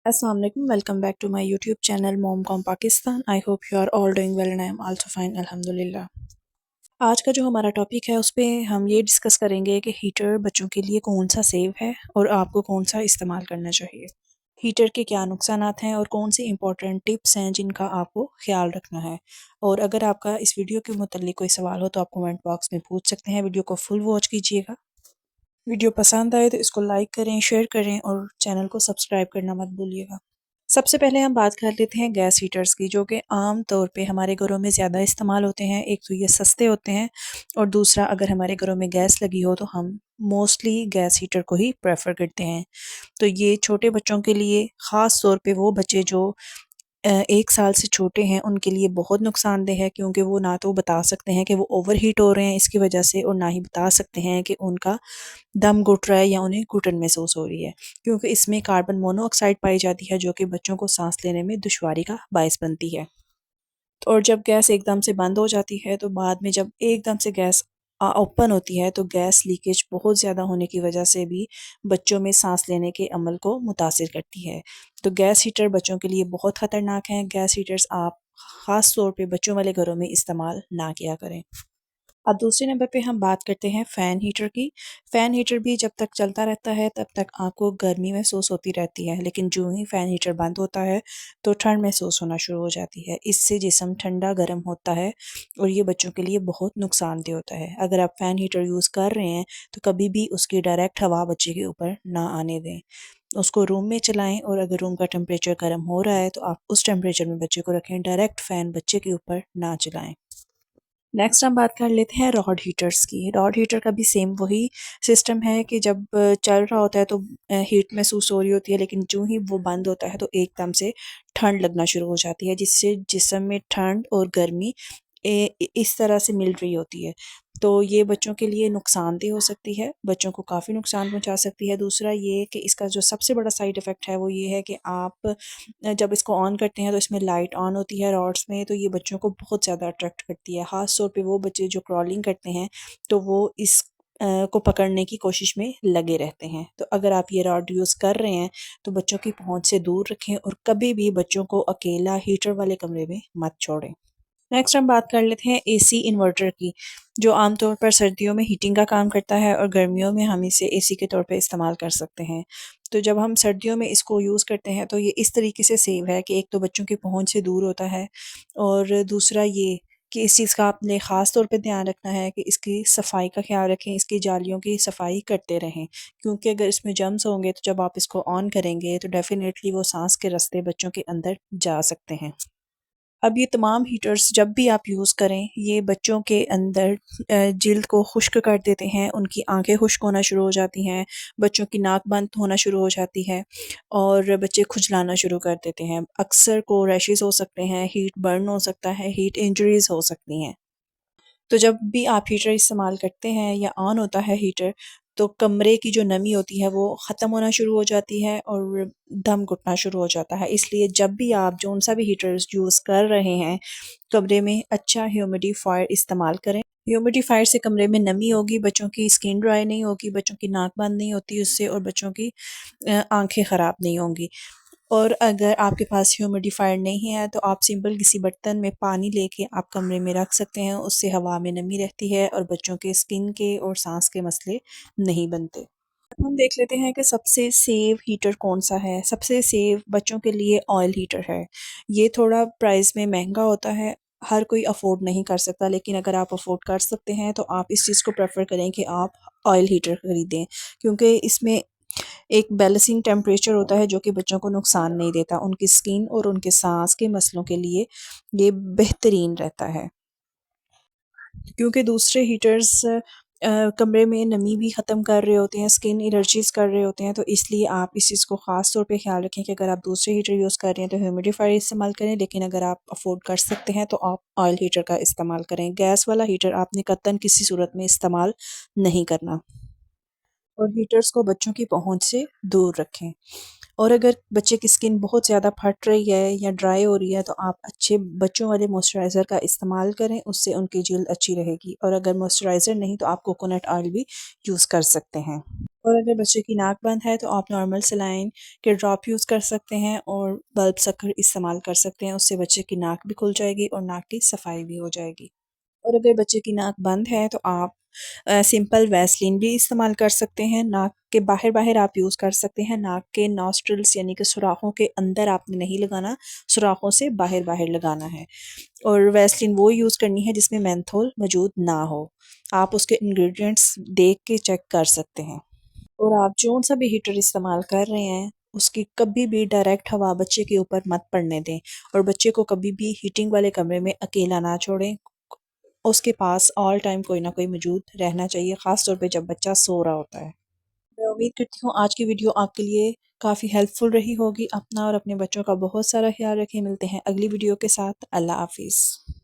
Assalamu alaikum. Welcome back to my YouTube channel Momcom Pakistan. I hope you are all doing well and I am also fine, alhamdulillah. आज का जो हमारा topic है उस पे हम ये डिस्कस करेंगे कि हीटर बच्चों के लिए कौन सा सेफ है और आपको कौन सा इस्तेमाल करना चाहिए। हीटर के क्या नुकसानात हैं और कौन सी इंपॉर्टेंट टिप्स हैं जिनका आपको ख्याल रखना है। और अगर आपका इस वीडियो के मुताल्लिक कोई सवाल हो तो आप कमेंट बॉक्स में पूछ सकते हैं। वीडियो को फुल वॉच कीजिएगा। वीडियो पसंद आए तो इसको लाइक करें, शेयर करें और चैनल को सब्सक्राइब करना मत भूलिएगा। सबसे पहले हम बात कर लेते हैं गैस हीटर्स की, जो कि आम तौर पे हमारे घरों में ज़्यादा इस्तेमाल होते हैं। एक तो ये सस्ते होते हैं और दूसरा अगर हमारे घरों में गैस लगी हो तो हम मोस्टली गैस हीटर को ही प्रेफर करते हैं। तो ये छोटे बच्चों के लिए, ख़ास तौर पे वो बच्चे जो 1 साल से छोटे हैं, उनके लिए बहुत नुकसानदेह है, क्योंकि वो ना तो बता सकते हैं कि वो ओवरहीट हो रहे हैं इसकी वजह से और ना ही बता सकते हैं कि उनका दम घुट रहा है या उन्हें घुटन महसूस हो रही है, क्योंकि इसमें कार्बन मोनोऑक्साइड पाई जाती है जो कि बच्चों को सांस लेने में दुश्वारी का बायस बनती है। और जब गैस एकदम से बंद हो जाती है तो बाद में जब एकदम से गैस ओपन होती है तो गैस लीकेज बहुत ज़्यादा होने की वजह से भी बच्चों में सांस लेने के अमल को मुतासिर करती है। तो गैस हीटर बच्चों के लिए बहुत ख़तरनाक हैं। गैस हीटर्स आप ख़ास तौर पे बच्चों वाले घरों में इस्तेमाल ना किया करें। अब दूसरे नंबर पे हम बात करते हैं फ़ैन हीटर की। फ़ैन हीटर भी जब तक चलता रहता है तब तक आपको गर्मी महसूस होती रहती है, लेकिन जो ही फ़ैन हीटर बंद होता है तो ठंड महसूस होना शुरू हो जाती है। इससे जिस्म ठंडा गर्म होता है और ये बच्चों के लिए बहुत नुकसानदेह होता है। अगर आप फ़ैन हीटर यूज़ कर रहे हैं तो कभी भी उसकी डायरेक्ट हवा बच्चे के ऊपर ना आने दें। उसको रूम में चलाएँ और अगर रूम का टेम्परेचर गर्म हो रहा है तो आप उस टेम्परेचर में बच्चे को रखें, डायरेक्ट फ़ैन बच्चे के ऊपर ना चलाएँ। नेक्स्ट हम बात कर लेते हैं रॉड हीटर्स की। रॉड हीटर का भी सेम वही सिस्टम है कि जब चल रहा होता है तो हीट महसूस हो रही होती है, लेकिन जो ही वो बंद होता है तो एकदम से ठंड लगना शुरू हो जाती है, जिससे जिस्म में ठंड और गर्मी इस तरह से मिल रही होती है। तो ये बच्चों के लिए नुकसानदेह हो सकती है, बच्चों को काफ़ी नुकसान पहुंचा सकती है। दूसरा ये कि इसका जो सबसे बड़ा साइड इफ़ेक्ट है वो ये है कि आप जब इसको ऑन करते हैं तो इसमें लाइट ऑन होती है रॉड्स में, तो ये बच्चों को बहुत ज़्यादा अट्रैक्ट करती है। ख़ास तौर पे वो बच्चे जो क्रॉलिंग करते हैं तो वो इस को पकड़ने की कोशिश में लगे रहते हैं। तो अगर आप ये रॉड यूज़ कर रहे हैं तो बच्चों की पहुंच से दूर रखें और कभी भी बच्चों को अकेला हीटर वाले कमरे में मत छोड़ें। नेक्स्ट हम बात कर लेते हैं एसी इन्वर्टर की, जो आमतौर पर सर्दियों में हीटिंग का काम करता है और गर्मियों में हम इसे एसी के तौर पे इस्तेमाल कर सकते हैं। तो जब हम सर्दियों में इसको यूज़ करते हैं तो ये इस तरीके से सेव है कि एक तो बच्चों की पहुंच से दूर होता है और दूसरा ये कि इस चीज़ का आपने ख़ास तौर पे ध्यान रखना है कि इसकी सफाई का ख्याल रखें, इसकी जालियों की सफाई करते रहें, क्योंकि अगर इसमें जर्म्स होंगे तो जब आप इसको ऑन करेंगे तो डेफ़िनेटली वो सांस के रास्ते बच्चों के अंदर जा सकते हैं। अब ये तमाम हीटर्स जब भी आप यूज़ करें, ये बच्चों के अंदर जिल्द को खुश्क कर देते हैं, उनकी आँखें खुश्क होना शुरू हो जाती हैं, बच्चों की नाक बंद होना शुरू हो जाती है और बच्चे खुजलाना शुरू कर देते हैं। अक्सर को रैशेज़ हो सकते हैं, हीट बर्न हो सकता है, हीट इंजरीज़ हो सकती हैं। तो जब भी आप हीटर इस्तेमाल करते हैं या ऑन होता है हीटर, तो कमरे की जो नमी होती है वो ख़त्म होना शुरू हो जाती है और दम घुटना शुरू हो जाता है। इसलिए जब भी आप जौन-सा भी हीटर यूज़ कर रहे हैं, कमरे में अच्छा ह्यूमिडिफ़ायर इस्तेमाल करें। ह्यूमिडिफ़ायर से कमरे में नमी होगी, बच्चों की स्किन ड्राई नहीं होगी, बच्चों की नाक बंद नहीं होती उससे और बच्चों की आँखें ख़राब नहीं होंगी। और अगर आपके पास ह्यूमिडिफ़ायर नहीं है तो आप सिंपल किसी बर्तन में पानी लेके आप कमरे में रख सकते हैं, उससे हवा में नमी रहती है और बच्चों के स्किन के और सांस के मसले नहीं बनते। हम देख लेते हैं कि सबसे सेफ हीटर कौन-सा है। सबसे सेफ बच्चों के लिए ऑयल हीटर है। ये थोड़ा प्राइस में महँगा होता है, हर कोई अफ़ोर्ड नहीं कर सकता, लेकिन अगर आप अफ़ोर्ड कर सकते हैं तो आप इस चीज़ को प्रेफ़र करें कि आप ऑयल हीटर खरीदें, क्योंकि इसमें एक बैलेंसिंग टेम्परेचर होता है जो कि बच्चों को नुकसान नहीं देता। उनकी स्किन और उनके सांस के मसलों के लिए ये बेहतरीन रहता है। क्योंकि दूसरे हीटर्स कमरे में नमी भी ख़त्म कर रहे होते हैं, स्किन एलर्जीज़ कर रहे होते हैं, तो इसलिए आप इस चीज़ को ख़ास तौर पे ख़्याल रखें कि अगर आप दूसरे हीटर यूज़ कर रहे हैं तो ह्यूमिडिफ़ायर इस्तेमाल करें, लेकिन अगर आप अफ़ोर्ड कर सकते हैं तो आप ऑयल हीटर का इस्तेमाल करें। गैस वाला हीटर आपने कतई किसी सूरत में इस्तेमाल नहीं करना और हीटर्स को बच्चों की पहुँच से दूर रखें। और अगर बच्चे की स्किन बहुत ज़्यादा फट रही है या ड्राई हो रही है तो आप अच्छे बच्चों वाले मॉइस्चराइज़र का इस्तेमाल करें, उससे उनकी जल्द अच्छी रहेगी। और अगर मॉइस्चराइज़र नहीं तो आप कोकोनट ऑयल भी यूज़ कर सकते हैं। और अगर बच्चे की नाक बंद है तो आप नॉर्मल सलाइन के ड्रॉप यूज़ कर सकते हैं और बल्ब सकर इस्तेमाल कर सकते हैं। उससे बच्चे की नाक भी खुल जाएगी और नाक की सफाई भी हो जाएगी। और अगर बच्चे की नाक बंद है तो आप सिंपल वैसलीन भी इस्तेमाल कर सकते हैं। नाक के बाहर-बाहर आप यूज़ कर सकते हैं। नाक के नॉस्ट्रिल्स यानी कि सुराखों के अंदर आपने नहीं लगाना, सुराखों से बाहर-बाहर लगाना है। और वैसलीन वो यूज़ करनी है जिसमें मेंथोल मौजूद ना हो। आप उसके इंग्रीडिएंट्स देख के चेक कर सकते हैं। और आप कौन-सा भी हीटर इस्तेमाल कर रहे हैं, उसकी कभी भी डायरेक्ट हवा बच्चे के ऊपर मत पड़ने दें और बच्चे को कभी भी हीटिंग वाले कमरे में अकेला ना छोड़ें। उसके पास ऑल टाइम कोई ना कोई मौजूद रहना चाहिए, ख़ास तौर पे जब बच्चा सो रहा होता है। मैं उम्मीद करती हूँ आज की वीडियो आपके लिए काफ़ी हेल्पफुल रही होगी। अपना और अपने बच्चों का बहुत सारा ख़्याल रखें। मिलते हैं अगली वीडियो के साथ। अल्लाह हाफ़िज़।